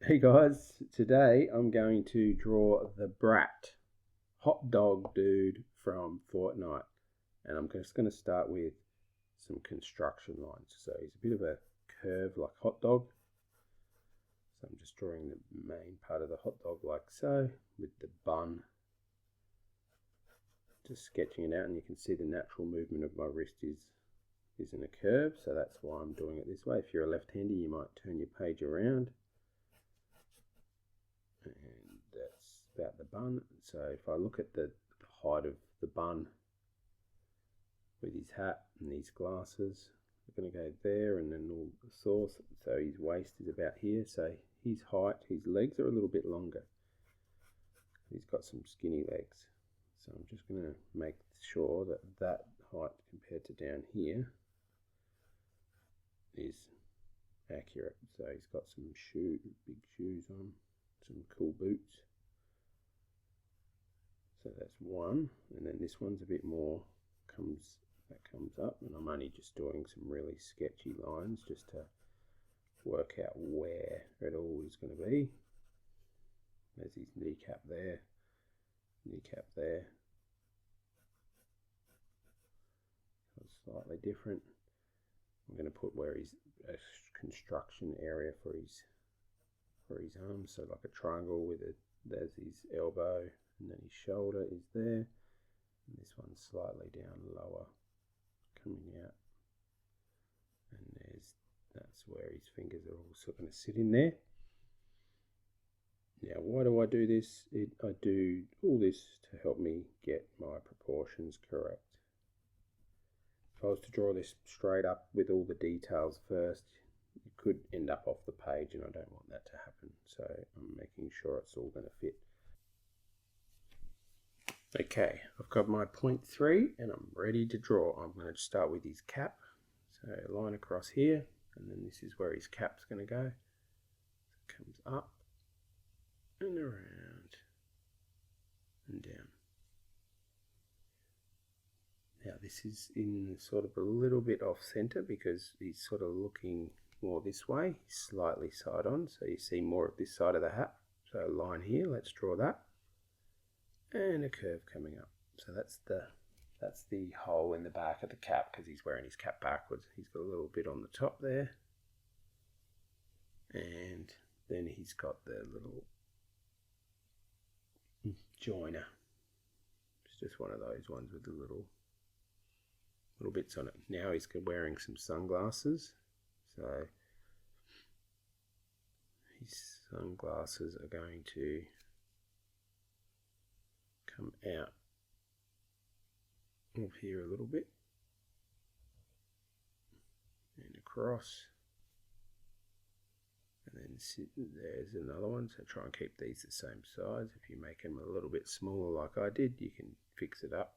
Hey guys, today I'm going to draw the Brat, hot dog dude from Fortnite. And I'm just going to start with some construction lines. So he's a bit of a curve like hot dog. So I'm just drawing the main part of the hot dog like so, with the bun. Just sketching it out, and you can see the natural movement of my wrist is in a curve. So that's why I'm doing it this way. If you're a left-hander, you might turn your page around. And that's about the bun. So if I look at the height of the bun with his hat and these glasses, we're going to go there, and then all the source. So his waist is about here. So his height, his legs are a little bit longer. He's got some skinny legs. So I'm just going to make sure that that height compared to down here is accurate. So he's got some big shoes on, some cool boots. So that's one, and then this one's a bit more comes up, and I'm only just doing some really sketchy lines just to work out where it all is going to be. There's his kneecap there, slightly different. I'm going to put where he's a construction area for his arms, so like a triangle with there's his elbow, and then his shoulder is there, and this one's slightly down lower coming out, and that's where his fingers are also going to sit in there. Now, why do I do this? I do all this to help me get my proportions correct. If I was to draw this straight up with all the details first, you could end up off the page, and I don't want that to happen. So I'm making sure it's all going to fit. Okay, I've got my 0.3 and I'm ready to draw. I'm going to start with his cap. So line across here, and then this is where his cap's going to go. It comes up and around and down. Now this is in sort of a little bit off center because he's sort of looking more this way. He's slightly side on, so you see more of this side of the hat. So a line here, let's draw that. And a curve coming up. So that's the hole in the back of the cap, because he's wearing his cap backwards. He's got a little bit on the top there. And then he's got the little joiner. It's just one of those ones with the little bits on it. Now he's wearing some sunglasses, so his sunglasses are going to come out of here a little bit and across, and then there's another one. So try and keep these the same size. If you make them a little bit smaller like I did, you can fix it up.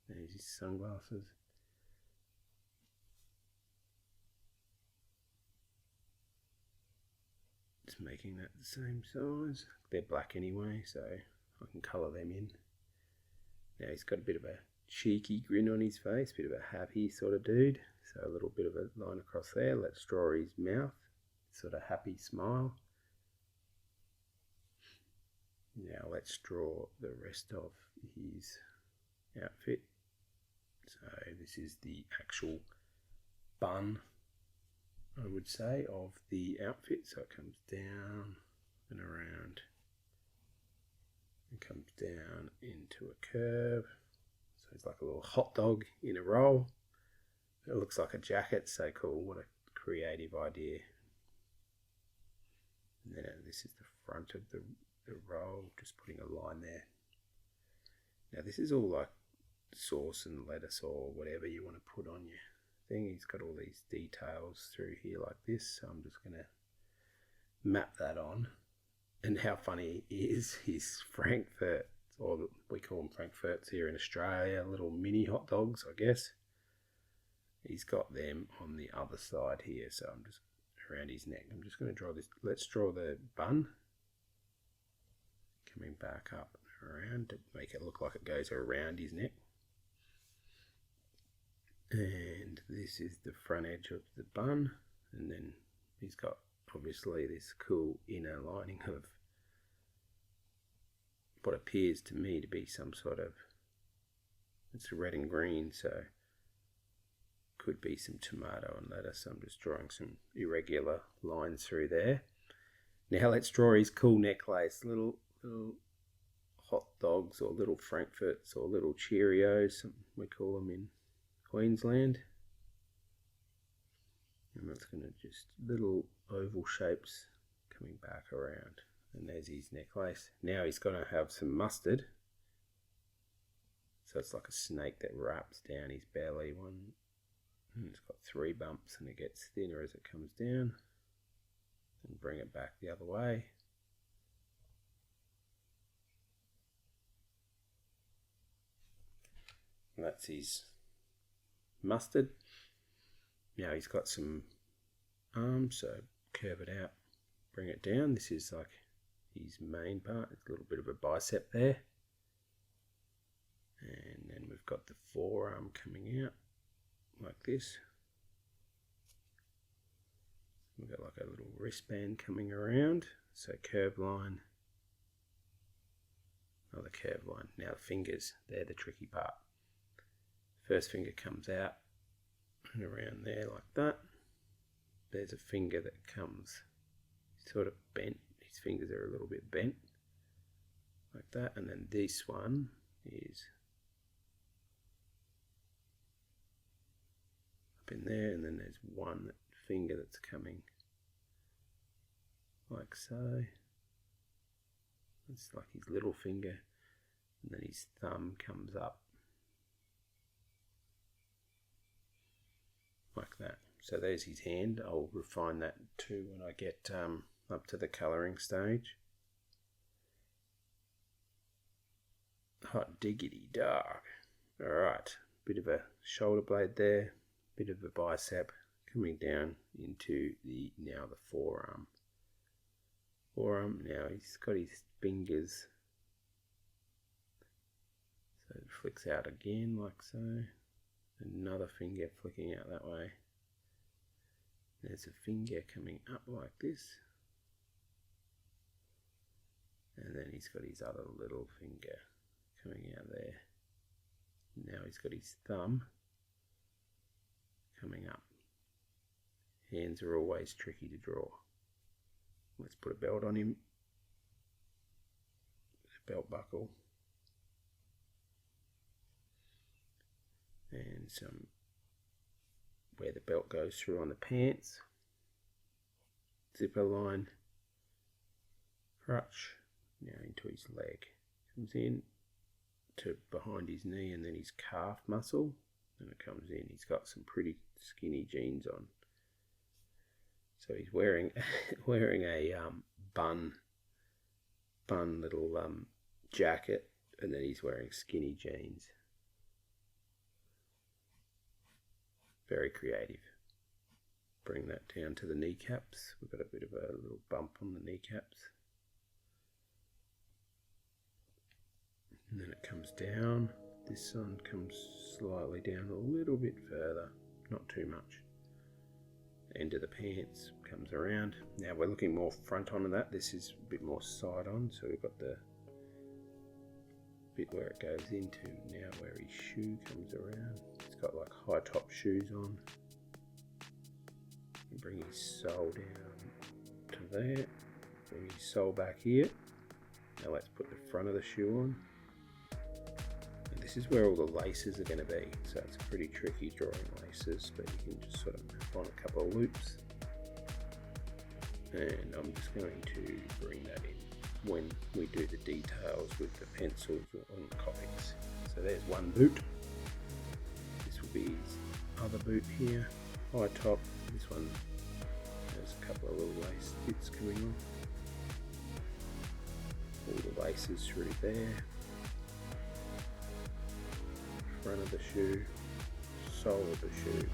There's his sunglasses. Just making that the same size. They're black anyway, so I can colour them in. Now he's got a bit of a cheeky grin on his face, bit of a happy sort of dude. So a little bit of a line across there. Let's draw his mouth, sort of happy smile. Now let's draw the rest of his outfit. So this is the actual bun, I would say, of the outfit. So it comes down and around and comes down into a curve. So it's like a little hot dog in a roll. It looks like a jacket. So cool. What a creative idea. And then this is the front of the roll, just putting a line there. Now this is all like sauce and lettuce or whatever you want to put on your thing. He's got all these details through here like this, so I'm just going to map that on. And how funny is his Frankfurt, or we call them Frankfurts here in Australia, little mini hot dogs, I guess. He's got them on the other side here, so I'm just around his neck. I'm just going to draw this. Let's draw the bun coming back up and around to make it look like it goes around his neck. And this is the front edge of the bun, and then he's got obviously this cool inner lining of what appears to me to be some sort of, it's red and green, so could be some tomato and lettuce. I'm just drawing some irregular lines through there. Now let's draw his cool necklace. Little hot dogs, or little Frankfurts, or little Cheerios, we call them in Queensland. And that's going to just little oval shapes coming back around. And there's his necklace. Now he's going to have some mustard. So it's like a snake that wraps down his belly. It's got 3 bumps, and it gets thinner as it comes down. And bring it back the other way. And that's his mustard. Now he's got some arms, so curve it out, bring it down. This is like his main part. It's a little bit of a bicep there. And then we've got the forearm coming out like this. We've got like a little wristband coming around. So curved line. Oh, the curved line. Now the fingers, they're the tricky part. First finger comes out and around there like that. There's a finger that comes sort of bent. His fingers are a little bit bent like that. And then this one is up in there, and then there's one finger that's coming like so. It's like his little finger, and then his thumb comes up like that. So there's his hand. I'll refine that too when I get up to the colouring stage. Hot diggity dog. Alright, bit of a shoulder blade there, bit of a bicep coming down into the forearm. Now he's got his fingers, so it flicks out again like so. Another finger flicking out that way. There's a finger coming up like this, and then he's got his other little finger coming out there. Now he's got his thumb coming up. Hands are always tricky to draw. Let's put a belt on him, a belt buckle, and some where the belt goes through on the pants, zipper line, crutch, now into his leg, comes in to behind his knee and then his calf muscle, and it comes in. He's got some pretty skinny jeans on, so he's wearing a bun little jacket, and then he's wearing skinny jeans. Very creative. Bring that down to the kneecaps. We've got a bit of a little bump on the kneecaps. And then it comes down. This one comes slightly down a little bit further, not too much. End of the pants comes around. Now we're looking more front on that. This is a bit more side on, so we've got the bit where it goes into now where his shoe comes around. He's got like high top shoes on. And bring his sole down to there. Bring his sole back here. Now let's put the front of the shoe on. And this is where all the laces are going to be. So it's pretty tricky drawing laces, but you can just sort of map on a couple of loops. And I'm just going to bring that in when we do the details with the pencils on the comics. So there's one boot. This will be his other boot here, high top. This one has a couple of little lace bits coming on. All the laces through there. Front of the shoe, sole of the shoe.